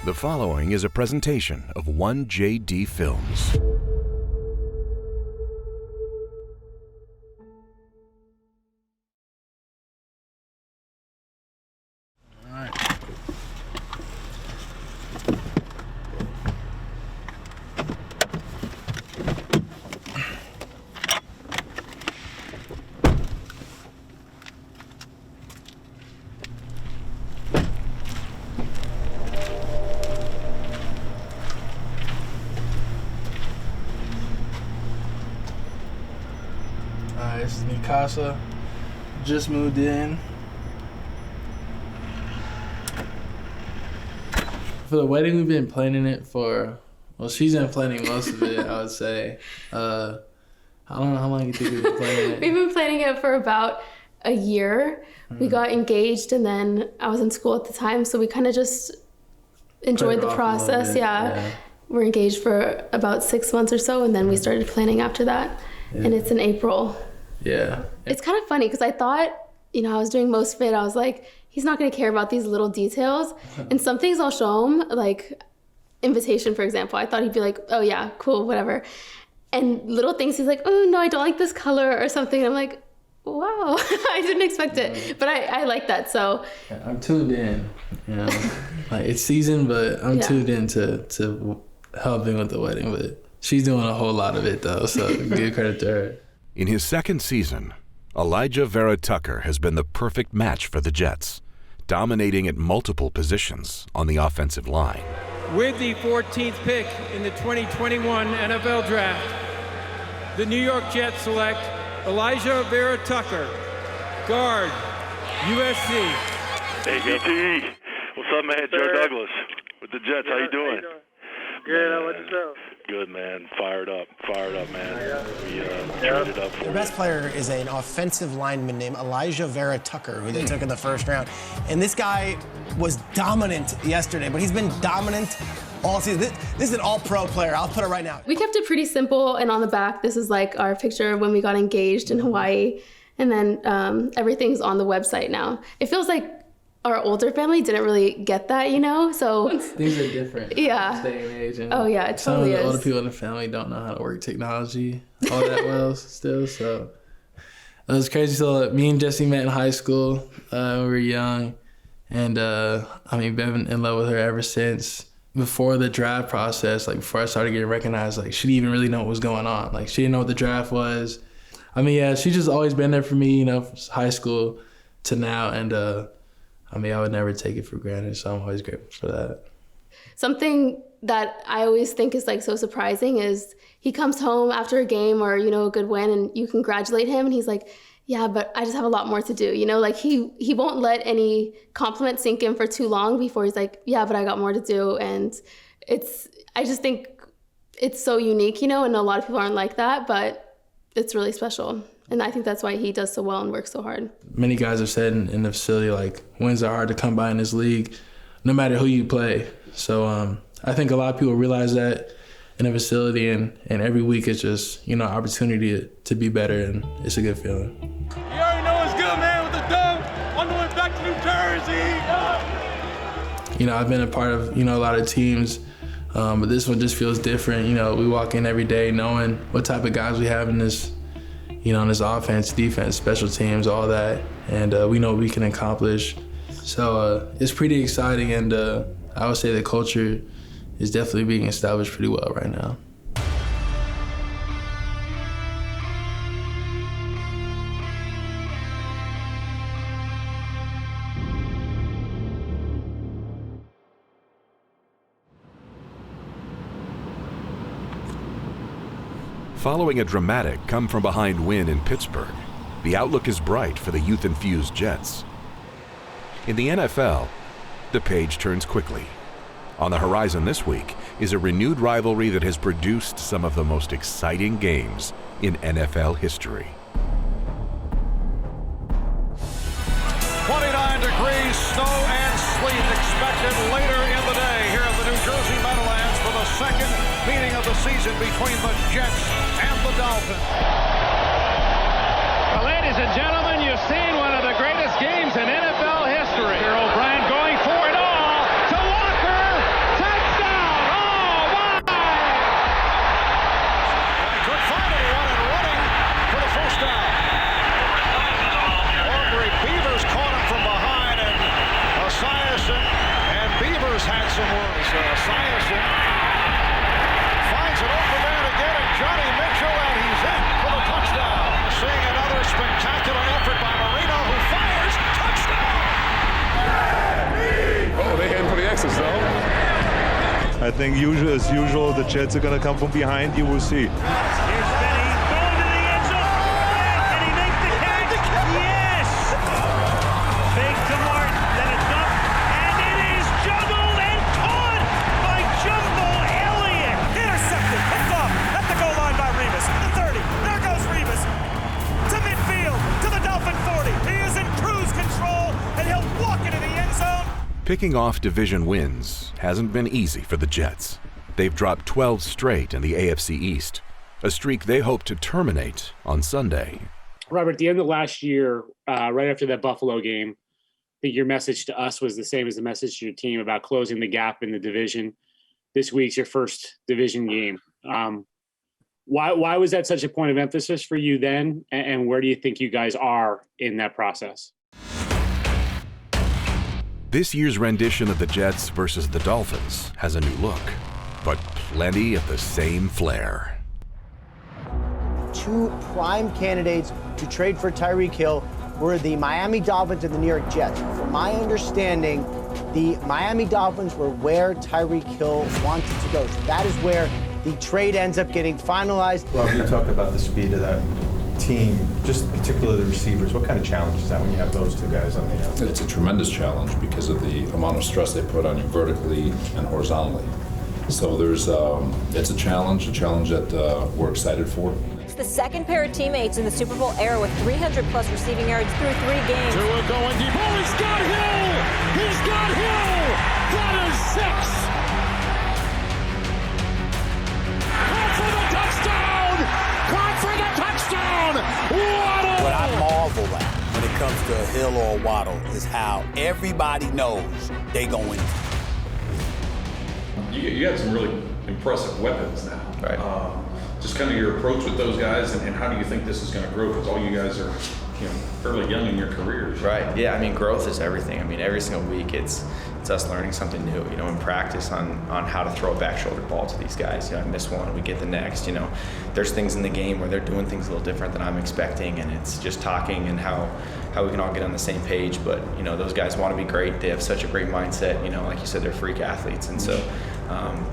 The following is a presentation of 1JD Films. This is Mikasa. Just moved in. For the wedding, we've been planning it for, well, she's been planning most of it, I would say. I don't know how long you think we've been planning it. We've been planning it for about a year. We got engaged and then I was in school at the time, so we kind of just enjoyed the process. Yeah. We're engaged for about 6 months or so, and then we started planning after that. Yeah. And it's in April. Yeah. It's kind of funny because I thought, I was doing most of it. I was like, he's not going to care about these little details. And some things I'll show him, like invitation, for example. I thought he'd be like, oh yeah, cool, whatever. And little things, he's like, oh no, I don't like this color or something. I'm like, wow, I didn't expect it. But I like that, so. Yeah, I'm tuned in, like it's season, but I'm tuned in to helping with the wedding. But she's doing a whole lot of it though, so give credit to her. In his second season, Alijah Vera-Tucker has been the perfect match for the Jets, dominating at multiple positions on the offensive line. With the 14th pick in the 2021 NFL Draft, the New York Jets select Alijah Vera-Tucker, guard, USC. Hey, BT. What's up, man? Joe Douglas with the Jets. How you doing? Good. How about yourself? Good, man. Fired up, man. We traded up for Their best player is an offensive lineman named Alijah Vera-Tucker, who they took in the first round. And this guy was dominant yesterday, but he's been dominant all season. This is an all-pro player. I'll put it right now. We kept it pretty simple, and on the back, this is like our picture when we got engaged in Hawaii. And then everything's on the website now. It feels like our older family didn't really get that, so. Things are different. Yeah. This day and age. And oh yeah, it totally is. Some of the older people in the family don't know how to work technology all that well still, so. It was crazy. So me and Jesse met in high school. We were young. And been in love with her ever since. Before the draft process, like before I started getting recognized, like she didn't even really know what was going on. Like she didn't know what the draft was. She just always been there for me, from high school to now. And I would never take it for granted, so I'm always grateful for that. Something that I always think is like so surprising is he comes home after a game or, a good win and you congratulate him and he's like, yeah, but I just have a lot more to do. Like he won't let any compliment sink in for too long before he's like, yeah, but I got more to do. And I just think it's so unique, and a lot of people aren't like that, but it's really special. And I think that's why he does so well and works so hard. Many guys have said in the facility, like, wins are hard to come by in this league, no matter who you play. So I think a lot of people realize that in the facility, and every week it's just, opportunity to be better, and it's a good feeling. You already know it's good, man, with the dunk on the way back to New Jersey. I've been a part of, a lot of teams, but this one just feels different. We walk in every day knowing what type of guys we have in this, in this offense, defense, special teams, all that. And we know what we can accomplish. So it's pretty exciting, and I would say the culture is definitely being established pretty well right now. Following a dramatic come-from-behind win in Pittsburgh, the outlook is bright for the youth-infused Jets. In the NFL, the page turns quickly. On the horizon this week is a renewed rivalry that has produced some of the most exciting games in NFL history. 29 degrees, snow and sleet expected later in the day here at the New Jersey Meadowlands for the second meeting of the season between the Jets and the Dolphins. Well, ladies and gentlemen, you've seen one of the greatest games in NFL history. Here O'Brien going for it all to Walker, to I think as usual, the Jets are going to come from behind. You will see. Here's Benny going to the end zone. Can he make the catch? Yes! Fake to Martin, then a dump, and it is juggled and caught by Jumbo Elliott. Intercepted, picked off at the goal line by Revis. The 30, there goes Revis. To midfield, to the Dolphin 40. He is in cruise control, and he'll walk into the end zone. Picking off division wins hasn't been easy for the Jets. They've dropped 12 straight in the AFC East, a streak they hope to terminate on Sunday. Robert, at the end of last year, right after that Buffalo game, I think your message to us was the same as the message to your team about closing the gap in the division. This week's your first division game. Why was that such a point of emphasis for you then, and where do you think you guys are in that process? This year's rendition of the Jets versus the Dolphins has a new look, but plenty of the same flair. Two prime candidates to trade for Tyreek Hill were the Miami Dolphins and the New York Jets. From my understanding, the Miami Dolphins were where Tyreek Hill wanted to go. So that is where the trade ends up getting finalized. Rob, you talked about the speed of that team, just particularly the receivers. What kind of challenge is that when you have those two guys on the outside? It's a tremendous challenge because of the amount of stress they put on you vertically and horizontally. So it's a challenge that we're excited for. It's the second pair of teammates in the Super Bowl era with 300-plus receiving yards through 3 games. Tua going deep. Oh, he's got Hill! He's got Hill! That is 6! Caught for the touchdown! Caught for the touchdown! Waddle! What I marvel at when it comes to Hill or Waddle is how everybody knows they going to. You got some really impressive weapons now. Right. Just kind of your approach with those guys, and how do you think this is going to grow? Because all you guys are, fairly young in your careers. Right. Yeah. I mean, growth is everything. I mean, every single week it's us learning something new. In practice on how to throw a back shoulder ball to these guys. I miss one, we get the next. There's things in the game where they're doing things a little different than I'm expecting, and it's just talking and how we can all get on the same page. But those guys want to be great. They have such a great mindset. Like you said, they're freak athletes, and so.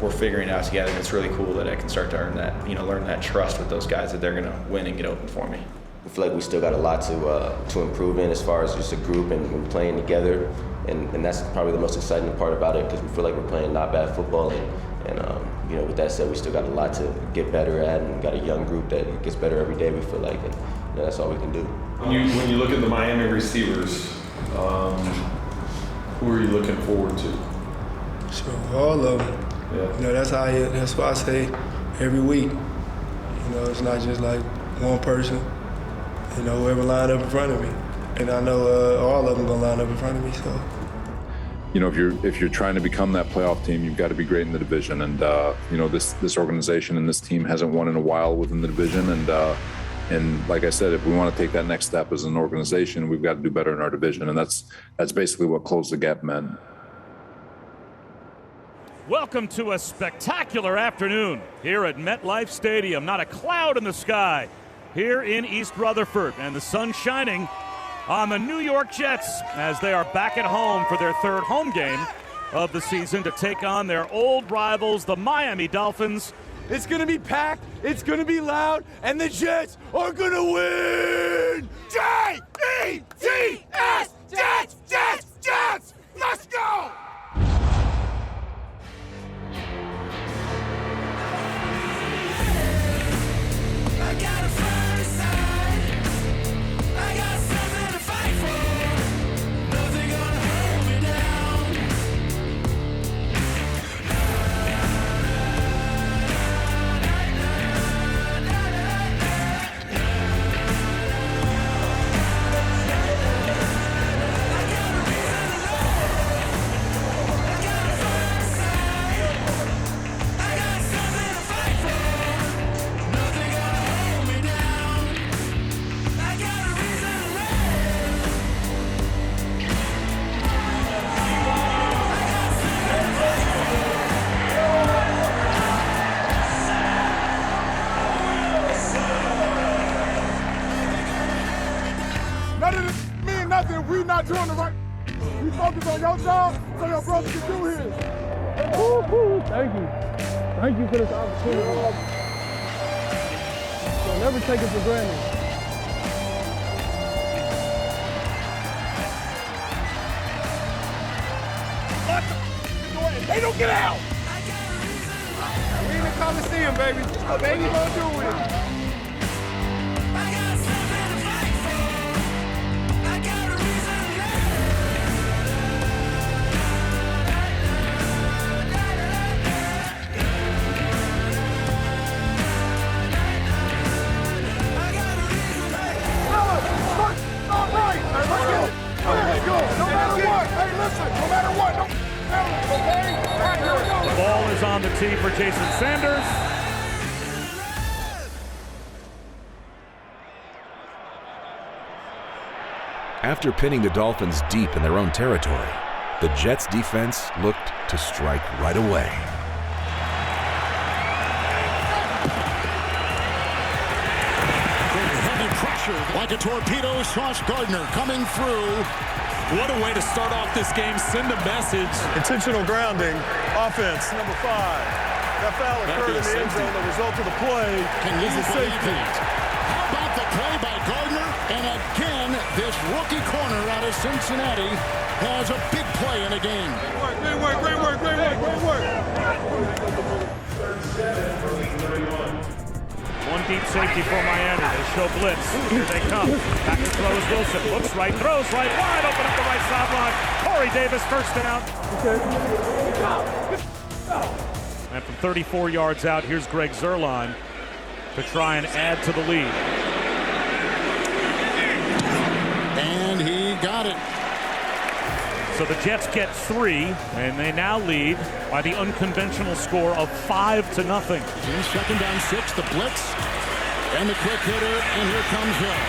We're figuring it out together, and it's really cool that I can start to earn that, learn that trust with those guys that they're going to win and get open for me. I feel like we still got a lot to improve in as far as just a group and playing together, and that's probably the most exciting part about it because we feel like we're playing not bad football, and with that said, we still got a lot to get better at, and got a young group that gets better every day. We feel like, and that's all we can do. When you look at the Miami receivers, who are you looking forward to? Sure, all of them. Yeah. That's why I say every week. It's not just like one person. Whoever lined up in front of me, and I know all of them gonna line up in front of me. So. If you're trying to become that playoff team, you've got to be great in the division. And this organization and this team hasn't won in a while within the division. And like I said, if we want to take that next step as an organization, we've got to do better in our division. And that's basically what Close the Gap meant. Welcome to a spectacular afternoon here at MetLife Stadium. Not a cloud in the sky here in East Rutherford, and the sun shining on the New York Jets as they are back at home for their third home game of the season to take on their old rivals, the Miami Dolphins. It's going to be packed, it's going to be loud, and the Jets are going to win! J-E-T-S! Jets! Jets! Jets! Let's go! We're not doing the right. We focus on your job so your brother can do his. Thank you. Thank you for this opportunity. I'll never take it for granted. They don't get out! We in the Coliseum, baby. What baby gonna do with it? The ball is on the tee for Jason Sanders. After pinning the Dolphins deep in their own territory, the Jets defense looked to strike right away. Heavy pressure like a torpedo. Sauce Gardner coming through. What a way to start off this game. Send a message. Intentional grounding, offense, number 5. That foul occurred in the end zone. The result of the play is a safety. How about the play by Gardner? And again, this rookie corner out of Cincinnati has a big play in the game. Great work, great work, great work, great work. One deep safety for Miami. They show blitz. Here they come. Back to throw is Wilson. Looks right, throws right, wide open up the right sideline. Corey Davis, first down. And from 34 yards out, here's Greg Zuerlein to try and add to the lead. And he got it. So the Jets get 3, and they now lead by the unconventional score of 5-0. In second down 6, the blitz, and the quick hitter, and here comes Hill.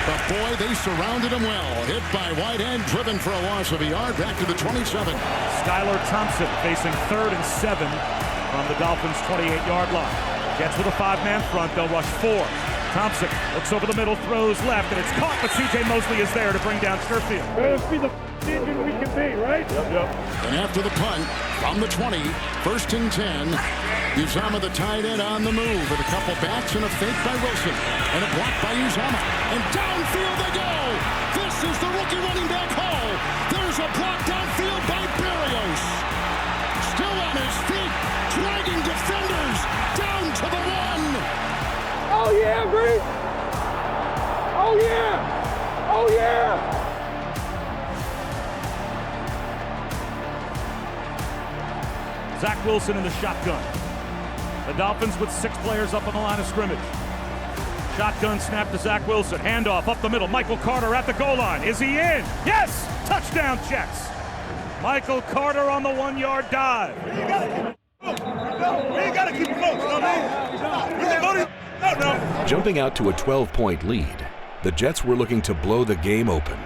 But boy, they surrounded him well. Hit by Whitehead, driven for a loss of a yard, back to the 27. Skylar Thompson facing 3rd and 7 from the Dolphins' 28-yard line. Jets with a 5-man front, they'll rush 4. Thompson looks over the middle, throws left, and it's caught, but C.J. Mosley is there to bring down Sherfield. Let's be the engine we can be, right? Yep. And after the punt, from the 20, 1st and 10, Uzomah the tight end on the move with a couple backs and a fake by Wilson. And a block by Uzomah. And downfield they go! This is the rookie running back Hall. There's a block downfield by Berrios. Still on his feet, dragging defenders down to the 1. Oh yeah, Bree! Oh yeah! Oh yeah! Zach Wilson in the shotgun. The Dolphins with 6 players up on the line of scrimmage. Shotgun snap to Zach Wilson. Handoff up the middle. Michael Carter at the goal line. Is he in? Yes! Touchdown Jets. Michael Carter on the 1-yard dive. You gotta keep it close, you know what I mean? Jumping out to a 12-point lead, the Jets were looking to blow the game open,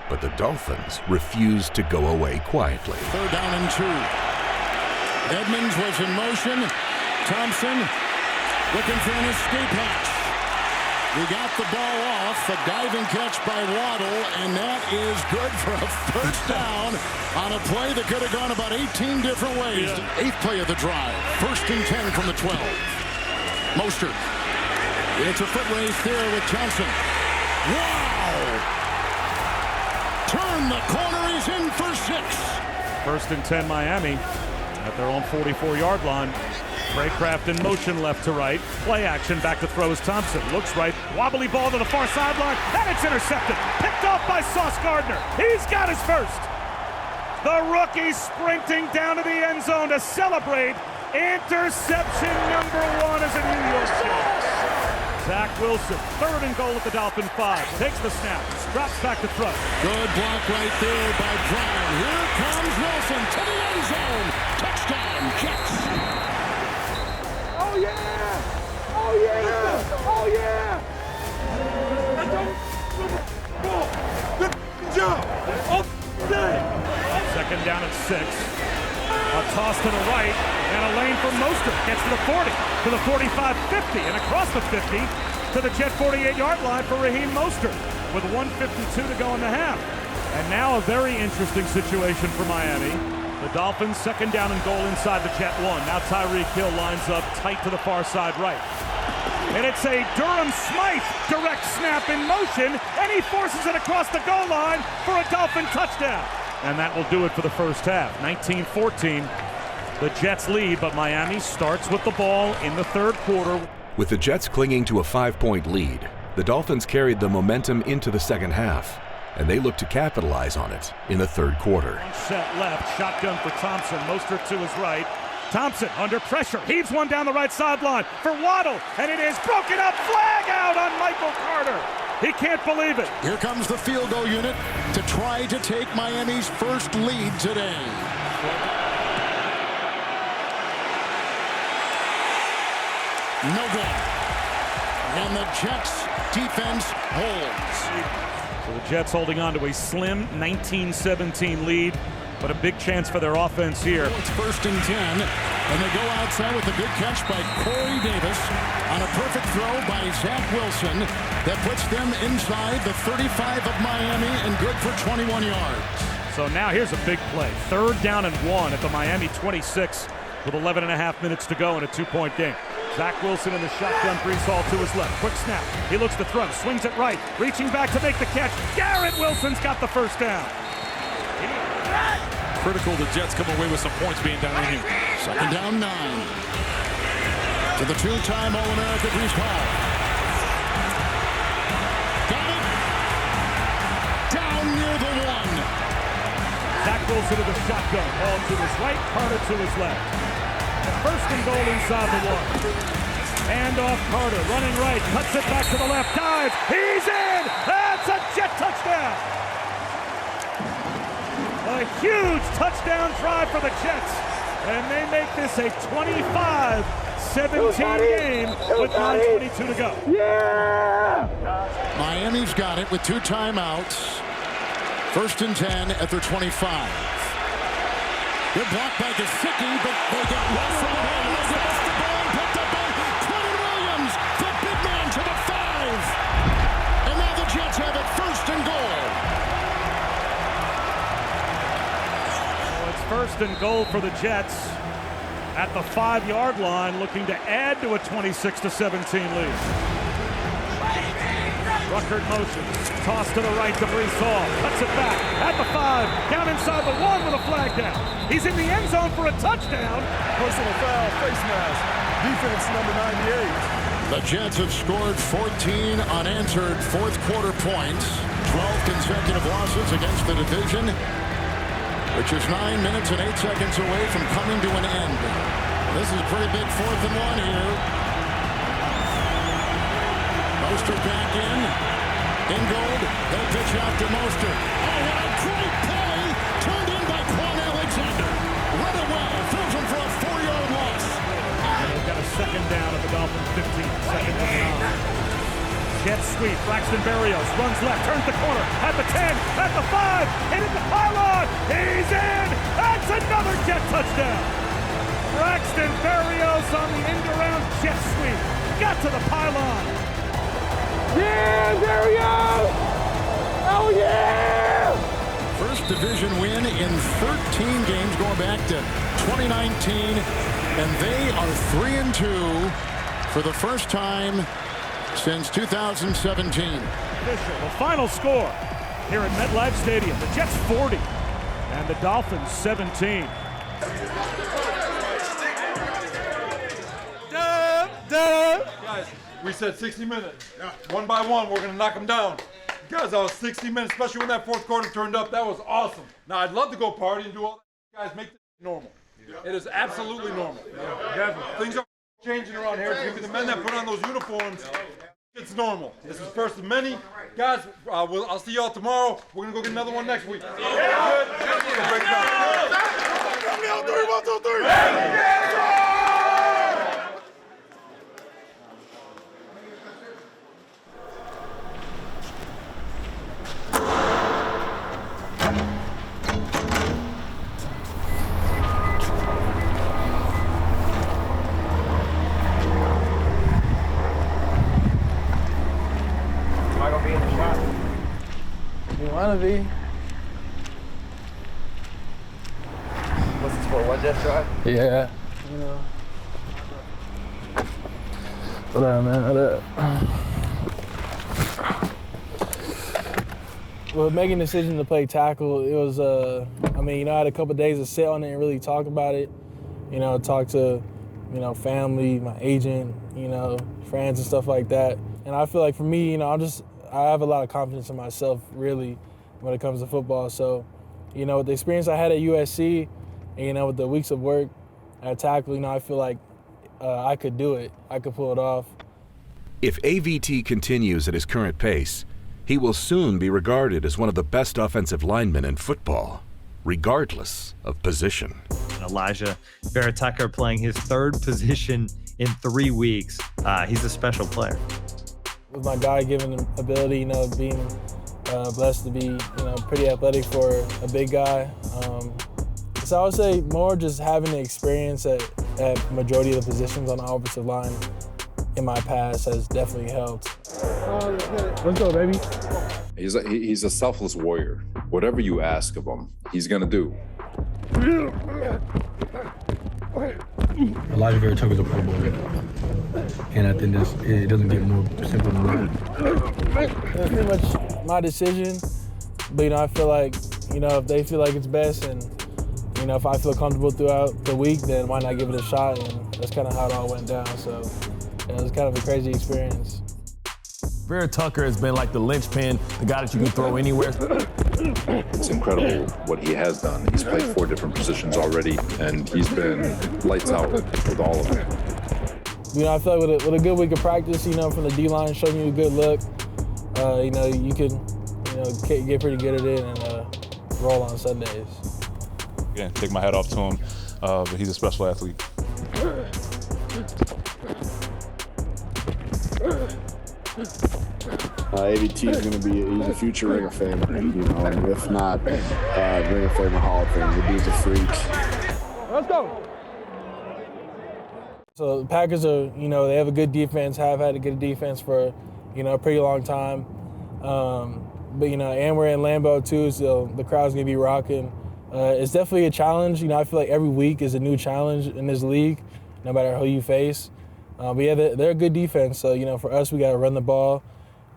but the Dolphins refused to go away quietly. 3rd down and 2. Edmonds was in motion. Thompson looking for an escape hatch. We got the ball off. A diving catch by Waddle, and that is good for a 1st down on a play that could have gone about 18 different ways. 8th play of the drive. 1st and 10 from the 12. Mostert. It's a foot race there with Johnson. Wow! Turn the corner. He's in for 6. 1st and 10 Miami at their own 44-yard line. Craycraft in motion left to right. Play action back to throw is Thompson. Looks right. Wobbly ball to the far sideline. And it's intercepted. Picked off by Sauce Gardner. He's got his first. The rookie sprinting down to the end zone to celebrate. Interception number 1 as a New York Jets. Zach Wilson, 3rd and goal at the Dolphin 5. Takes the snap. Drops back to throw. Good block right there by Brown. Here comes Wilson to the end zone. Touchdown, Jets. Oh yeah! Oh yeah! Oh yeah! Good job! Oh, day! 2nd down at 6. A toss to the right and a lane for Mostert. Gets to the 40, to the 45, 50, and across the 50 to the Jet 48-yard line for Raheem Mostert with 1:52 to go in the half. And now a very interesting situation for Miami. The Dolphins second down and goal inside the Jet 1. Now Tyreek Hill lines up tight to the far side right. And it's a Durham Smythe direct snap in motion, and he forces it across the goal line for a Dolphin touchdown. And that will do it for the first half. 19-14, the Jets lead, but Miami starts with the ball in the third quarter. With the Jets clinging to a 5-point lead, the Dolphins carried the momentum into the second half, and they look to capitalize on it in the third quarter. One set left, shotgun for Thompson, Mostert to his right. Thompson under pressure, heaves one down the right sideline for Waddle, and it is broken up, flag out on Michael Carter. He can't believe it. Here comes the field goal unit to try to take Miami's first lead today. No good. And the Jets defense holds. So the Jets holding on to a slim 19-17 lead, but a big chance for their offense here. It's 1st and 10, and they go outside with a good catch by Corey Davis on a perfect throw by Zach Wilson that puts them inside the 35 of Miami and good for 21 yards. So now here's a big play. 3rd down and 1 at the Miami 26 with 11.5 minutes to go in a 2-point game. Zach Wilson in the shotgun, Breece Hall to his left. Quick snap. He looks to throw, swings it right, reaching back to make the catch. Garrett Wilson's got the first down. Critical the Jets come away with some points being down in here. 2nd down 9. To the 2-time All-America Breece Hall. Got it. Down near the 1. Zach Wilson to the shotgun. Hall to his right, Carter to his left. 1st and goal inside the 1. Hand off Carter, running right, cuts it back to the left, dives. He's in. That's a Jet touchdown. A huge touchdown drive for the Jets, and they make this a 25-17 game with 9:22 to go. Yeah! Miami's got it with 2 timeouts. 1st and 10 at their 25. Good block by Gesicki, but they get lost in the ball. They lost the ball, picked up by Quentin Williams, the big man to the 5. And now the Jets have it 1st and goal. 1st and goal for the Jets at the 5-yard line, looking to add to a 26-17 lead. Ruckert motion, toss to the right to Breece Hall, cuts it back at the 5, down inside the 1 with a flag down. He's in the end zone for a touchdown. Personal foul, face mask, defense number 98. The Jets have scored 14 unanswered 4th quarter points, 12 consecutive losses against the division, which is 9 minutes and 8 seconds away from coming to an end. This is a pretty big 4th and 1 here. Mostert back in gold. They'll pitch out to Mostert. Oh, what a great play! Turned in by Quan Alexander. Run away, throws him for a 4-yard loss. They've got a 2nd down at the Dolphins 15, 2nd and 9. Jet sweep, Braxton Berrios runs left, turns the corner, at the 10, at the 5, hitting the pylon, he's in! That's another Jet touchdown! Braxton Berrios on the end-around jet sweep, got to the pylon. Yeah, Berrios! Oh yeah! First division win in 13 games going back to 2019, and they are 3-2 for the first time since 2017. The final score here at MetLife Stadium. The Jets 40 and the Dolphins 17. Guys, we said 60 minutes. One by one, we're going to knock them down. Guys, that was 60 minutes, especially when that 4th quarter turned up. That was awesome. Now, I'd love to go party and do all that. Guys, make this normal. It is absolutely normal. Things are changing around here. It's going to be the men that put on those uniforms. It's normal. This is first of many. Guys, I'll see y'all tomorrow. We're going to go get another one next week. Good? Break it down. 1, 2, 3. You wanna be? What's the score? 1 Jets drive? Yeah. You know. What up, man? What up? Well, making the decision to play tackle, it was, I had a couple of days to sit on it and really talk about it. Talk to, family, my agent, friends and stuff like that. And I feel like for me, I have a lot of confidence in myself, really, when it comes to football. So, with the experience I had at USC, and, with the weeks of work at tackle, I feel like I could do it. I could pull it off. If AVT continues at his current pace, he will soon be regarded as one of the best offensive linemen in football, regardless of position. Alijah Vera-Tucker playing his 3rd position in 3 weeks. He's a special player. With my God-given ability, being blessed to be, pretty athletic for a big guy. So I would say more just having the experience at majority of the positions on the offensive line in my past has definitely helped. Let's go, baby. He's a selfless warrior. Whatever you ask of him, he's gonna do. Alijah Vera-Tucker's a Pro Bowler, and I think it doesn't get more simple than that. That's pretty much my decision, but I feel like if they feel like it's best, and if I feel comfortable throughout the week, then why not give it a shot? And that's kind of how it all went down. So it was kind of a crazy experience. Vera-Tucker has been like the linchpin, the guy that you can throw anywhere. It's incredible what he has done. He's played 4 different positions already, and he's been lights out with all of them. I feel like with a good week of practice, from the D-line showing you a good look, you can, get pretty good at it and roll on Sundays. Again, take my hat off to him, but he's a special athlete. AVT is going to be he's a future Ring of Famer, and if not Ring of Famer Hall of Fame. The dude's a freak. Let's go. So the Packers are, they have a good defense, have had a good defense for, a pretty long time. But, and we're in Lambeau too, so the crowd's going to be rocking. It's definitely a challenge. I feel like every week is a new challenge in this league, no matter who you face. But yeah, they're a good defense. So, for us, we got to run the ball.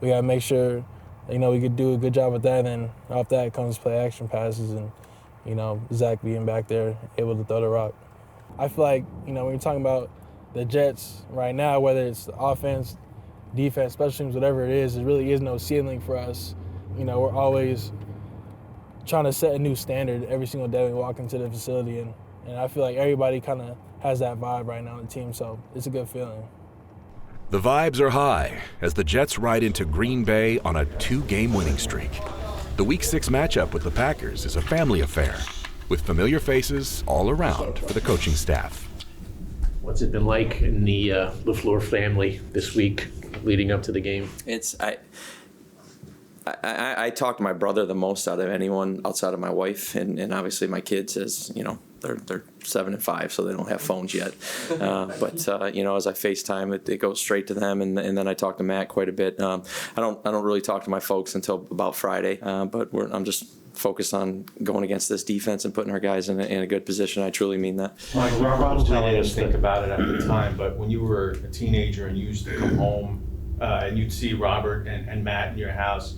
We got to make sure, we could do a good job with that. And then off that comes play action passes and, Zach being back there, able to throw the rock. I feel like, when you're talking about the Jets right now, whether it's offense, defense, special teams, whatever it is, there really is no ceiling for us. We're always trying to set a new standard every single day we walk into the facility. And I feel like everybody kind of has that vibe right now on the team, so it's a good feeling. The vibes are high as the Jets ride into Green Bay on a 2-game winning streak. The Week 6 matchup with the Packers is a family affair, with familiar faces all around for the coaching staff. What's it been like in the LaFleur family this week leading up to the game? I talk to my brother the most out of anyone outside of my wife, and obviously my kids, as they're 7 and 5, so they don't have phones yet. But as I FaceTime, it goes straight to them, and then I talk to Matt quite a bit. I don't really talk to my folks until about Friday, but I'm just focused on going against this defense and putting our guys in a good position. I truly mean that. Mike, Robert was telling us think about it at the time, but when you were a teenager and you used to come home and you'd see Robert and Matt in your house,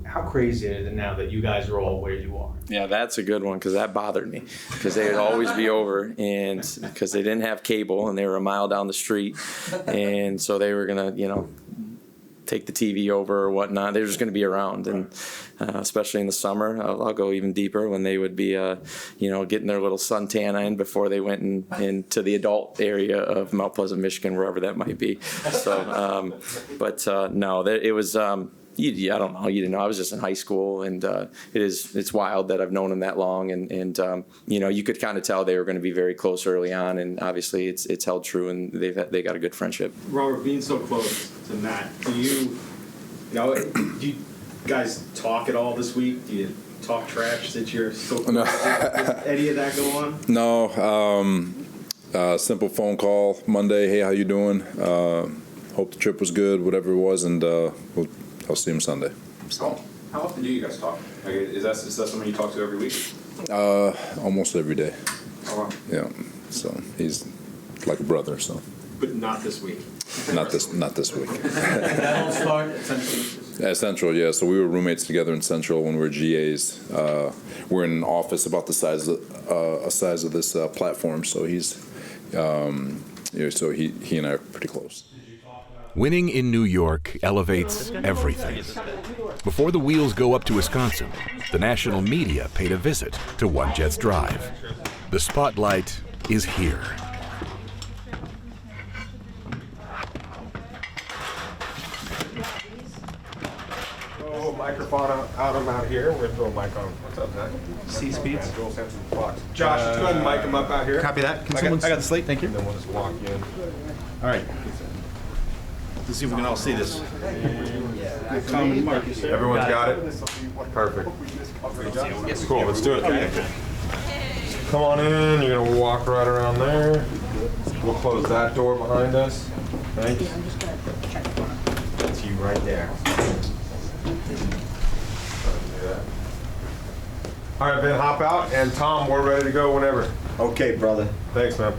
how crazy is it now that you guys are all where you are? Yeah, that's a good one, because that bothered me, because they would always be over, and because they didn't have cable and they were a mile down the street, and so they were gonna take the TV over or whatnot. They were just going to be around, and especially in the summer, I'll go even deeper when they would be getting their little suntan in before they went into the adult area of Mount Pleasant, Michigan, wherever that might be. So no, it was I don't know. You didn't know. I was just in high school, and it's wild that I've known him that long, and you could kind of tell they were going to be very close early on, and obviously it's held true, and they got a good friendship. Robert, being so close to Matt, do you guys talk at all this week? Do you talk trash since you're so close? No. Does any of that go on? No. Simple phone call Monday. Hey, how you doing? Hope the trip was good, whatever it was, and I'll see him Sunday. So. How often do you guys talk? Like, is that someone you talk to every week? Almost every day. Oh, wow. Yeah. So he's like a brother. So. But not this week. Not this week. That all start at Central? At Central, yeah. So we were roommates together in Central when we were GAs. We're in an office about the size of this platform. So he's, so he and I are pretty close. Winning in New York elevates everything. Before the wheels go up to Wisconsin, the national media paid a visit to One Jets Drive. The spotlight is here. Microphone out here. We're gonna throw a mic on. What's up, Zach? C-Speeds. Joel Sampson, Fox. Josh, let's go ahead and mic him up out here. Copy that. I got the slate. Thank you. And then we'll just walk in. All right. Let's see if we can all see this. Everyone's got it? Perfect. Cool, let's do it. Come on in. You're gonna walk right around there. We'll close that door behind us. Thanks. That's you right there. All right, Ben, hop out, and Tom, we're ready to go whenever. Okay, brother. Thanks, man.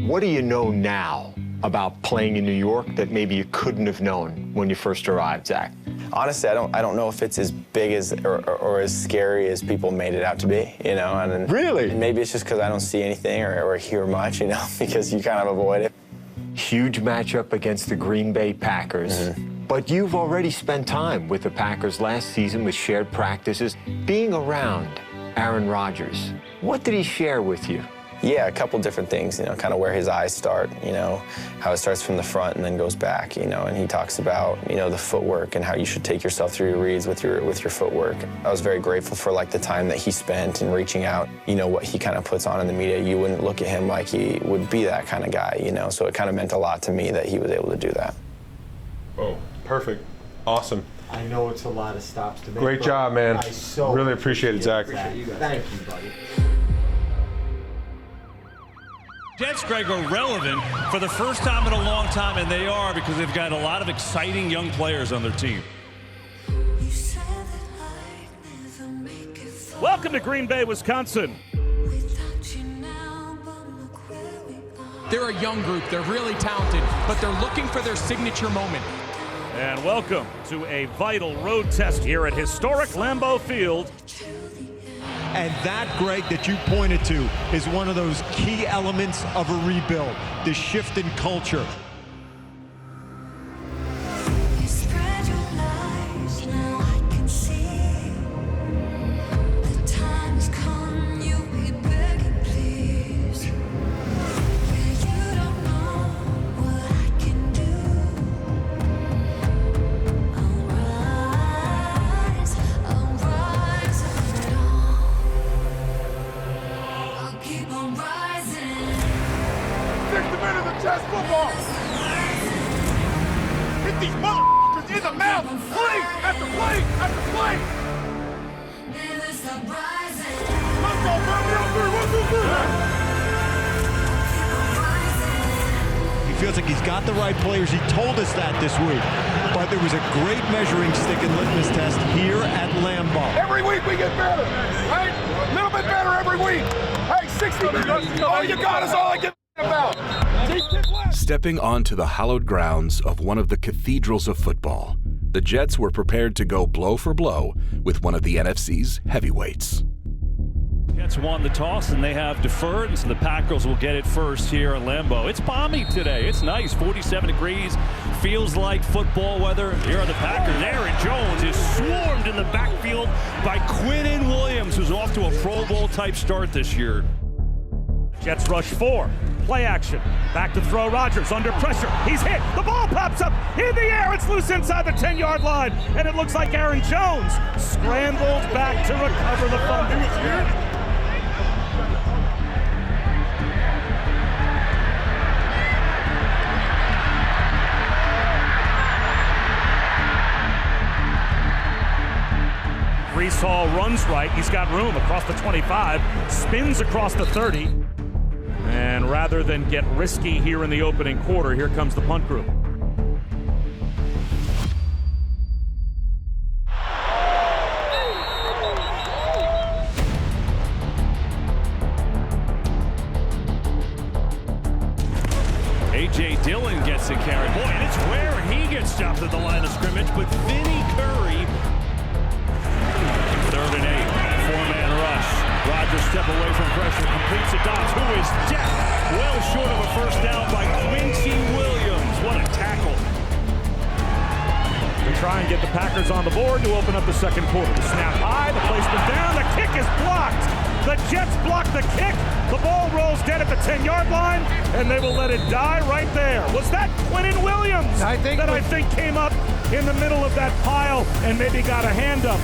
What do you know now about playing in New York that maybe you couldn't have known when you first arrived, Zach? Honestly, I don't know if it's as big as or as scary as people made it out to be, you know. And really? And maybe it's just because I don't see anything or hear much, you know, because you kind of avoid it. Huge matchup against the Green Bay Packers. Mm-hmm. But you've already spent time with the Packers last season with shared practices, being around Aaron Rodgers. What did he share with you? Yeah, a couple different things, you know, kind of where his eyes start, you know, how it starts from the front and then goes back, you know, and he talks about, you know, the footwork and how you should take yourself through your reads with your footwork. I was very grateful for like the time that he spent in reaching out, you know, what he kind of puts on in the media. You wouldn't look at him like he would be that kind of guy, you know, so it kind of meant a lot to me that he was able to do that. Oh, perfect. Awesome. I know it's a lot of stops to make. Great job, man. I so really appreciate it, Zach. Thank you, buddy. Jets, Greg, are relevant for the first time in a long time, and they are because they've got a lot of exciting young players on their team. Welcome to Green Bay, Wisconsin. They're a young group. They're really talented, but they're looking for their signature moment. And welcome to a vital road test here at historic Lambeau Field. And that, Greg, that you pointed to is one of those key elements of a rebuild, the shift in culture. He feels like he's got the right players. He told us that this week. But there was a great measuring stick and litmus test here at Lambeau. Every week we get better, right? A little bit better every week. Hey, 60 minutes. All you got is all I get about. Stepping onto the hallowed grounds of one of the cathedrals of football, the Jets were prepared to go blow for blow with one of the NFC's heavyweights. Jets won the toss and they have deferred, and so the Packers will get it first here at Lambeau. It's balmy today. It's nice, 47 degrees. Feels like football weather. Here are the Packers. Aaron Jones is swarmed in the backfield by Quinnen Williams, who's off to a Pro Bowl type start this year. Jets rush 4. Play action. Back to throw. Rodgers under pressure. He's hit. The ball pops up in the air. It's loose inside the 10-yard line. And it looks like Aaron Jones scrambled back to recover the fumble. Breece Hall runs right. He's got room across the 25. Spins across the 30. And rather than get risky here in the opening quarter, here comes the punt group. and get the Packers on the board to open up the second quarter. The snap high, the placement down, the kick is blocked. The Jets block the kick. The ball rolls dead at the 10-yard line, and they will let it die right there. Was that Quinnen Williams I think came up in the middle of that pile and maybe got a hand up?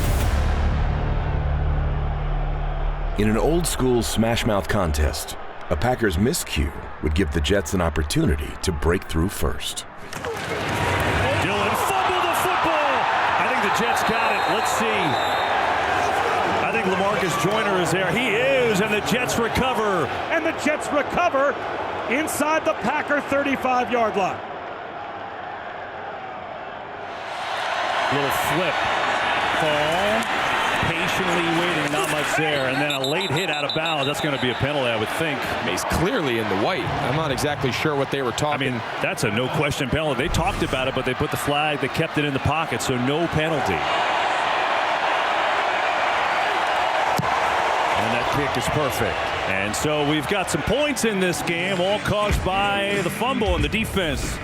In an old-school smash-mouth contest, a Packers miscue would give the Jets an opportunity to break through first. Dillon fumbled the football. I think the Jets got it. Let's see. I think LaMarcus Joyner is there. He is, and the Jets recover. And the Jets recover inside the Packer 35-yard line. Little flip. Fall. Patiently waiting, not much there, and then a late hit out of bounds. That's going to be a penalty, I would think. He's clearly in the white. I'm not exactly sure what they were talking. I mean, that's a no-question penalty. They talked about it, but they put the flag, they kept it in the pocket, so no penalty. And that kick is perfect. And so we've got some points in this game, all caused by the fumble and the defense.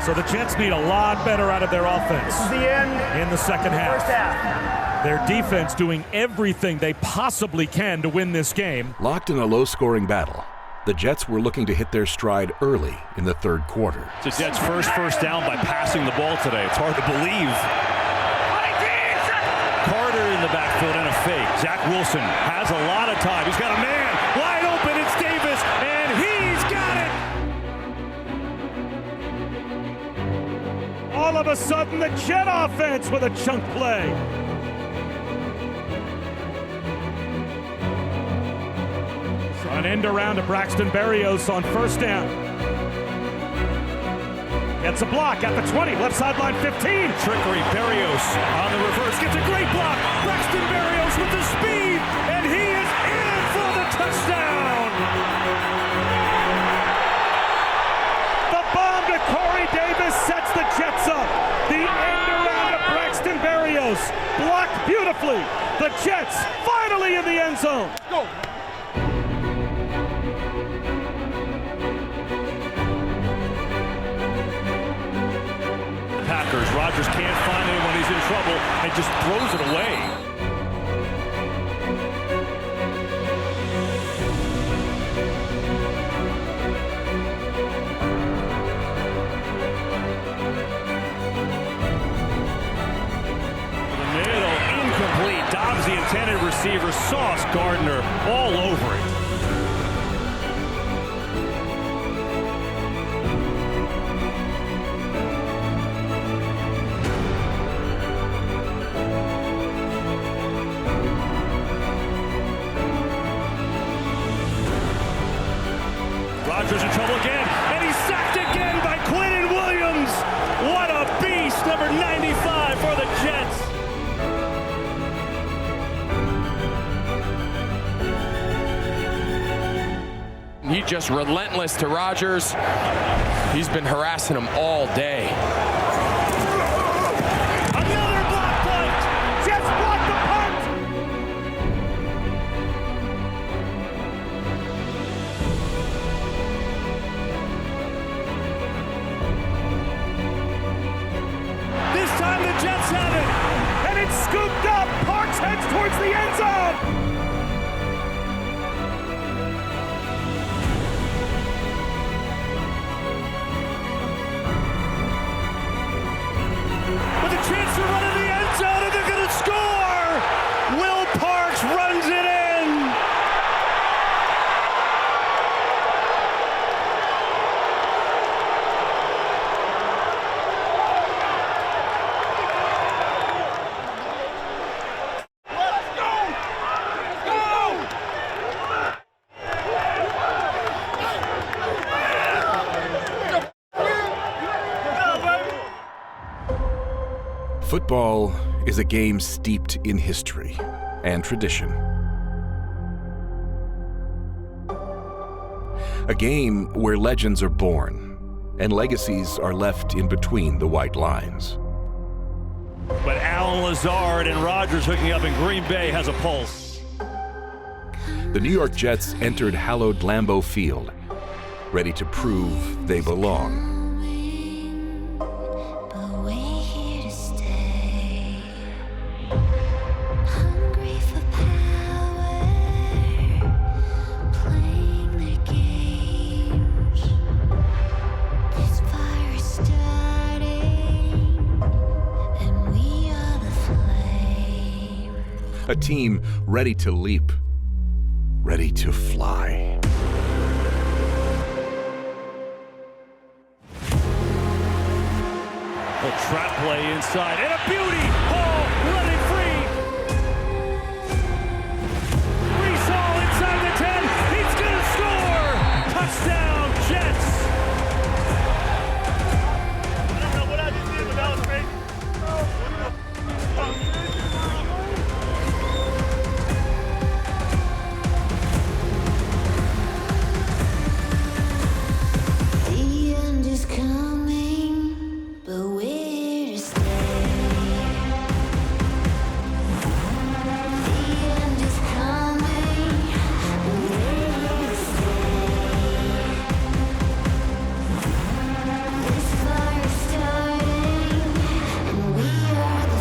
So the Jets need a lot better out of their offense. This is the end in the second half. First half. Their defense doing everything they possibly can to win this game. Locked in a low-scoring battle, the Jets were looking to hit their stride early in the third quarter. It's the Jets' first down by passing the ball today. It's hard to believe. Carter in the backfield and a fake. Zach Wilson has a lot of time. He's got a man wide open. It's Davis, and he's got it. All of a sudden, the Jet offense with a chunk play. An end around to Braxton Berrios on first down. Gets a block at the 20, left sideline 15. Trickery, Berrios on the reverse, gets a great block. Braxton Berrios with the speed, and he is in for the touchdown. The bomb to Corey Davis sets the Jets up. The end around to Braxton Berrios, blocked beautifully. The Jets finally in the end zone. Go. Packers. Rodgers can't find it when he's in trouble and just throws it away. The middle, incomplete. Dobbs, the intended receiver. Sauce Gardner all over it. Rodgers in trouble again, and he's sacked again by Quinnen Williams. What a beast, number 95 for the Jets. He's just relentless to Rodgers. He's been harassing him all day. Another block punt. Jets block the punt. This time the Jets have it, and it's scooped up. Parks heads towards the end zone. with a chance to run in the end zone, and they're going to score. Will Parks runs it in. Football is a game steeped in history and tradition. A game where legends are born and legacies are left in between the white lines. But Allen Lazard and Rodgers hooking up in Green Bay has a pulse. The New York Jets entered hallowed Lambeau Field, ready to prove they belong. A team ready to leap, ready to fly. A trap play inside, and a beauty! Hall running free! Brees Hall inside the 10, he's gonna score! Touchdown, Jets! I don't know what I just did, but that was great. The end is coming, but we're to stay. The end is coming, but we're to stay. This fire's starting, and we are the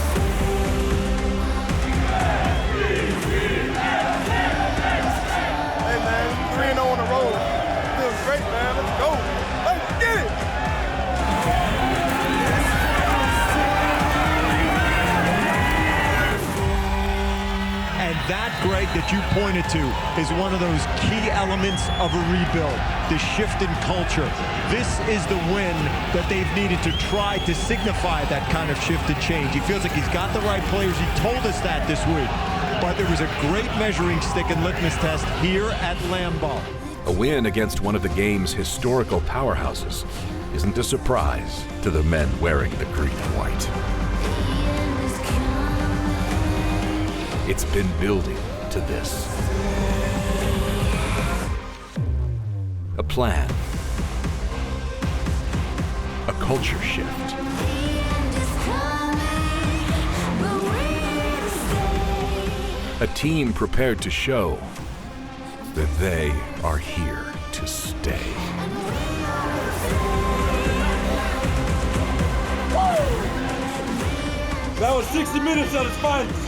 Hey man, 3-0 on the road. Feels great, man. Let's go. Let's get it. And that, Greg, that you pointed to is one of those key elements of a rebuild, the shift in culture. This is the win that they've needed to try to signify that kind of shift and change. He feels like he's got the right players. He told us that this week. But there was a great measuring stick and litmus test here at Lambeau. A win against one of the game's historical powerhouses isn't a surprise to the men wearing the green and white. It's been building to this. A plan. A culture shift. A team prepared to show that they are here to stay. That was 60 minutes at its finest.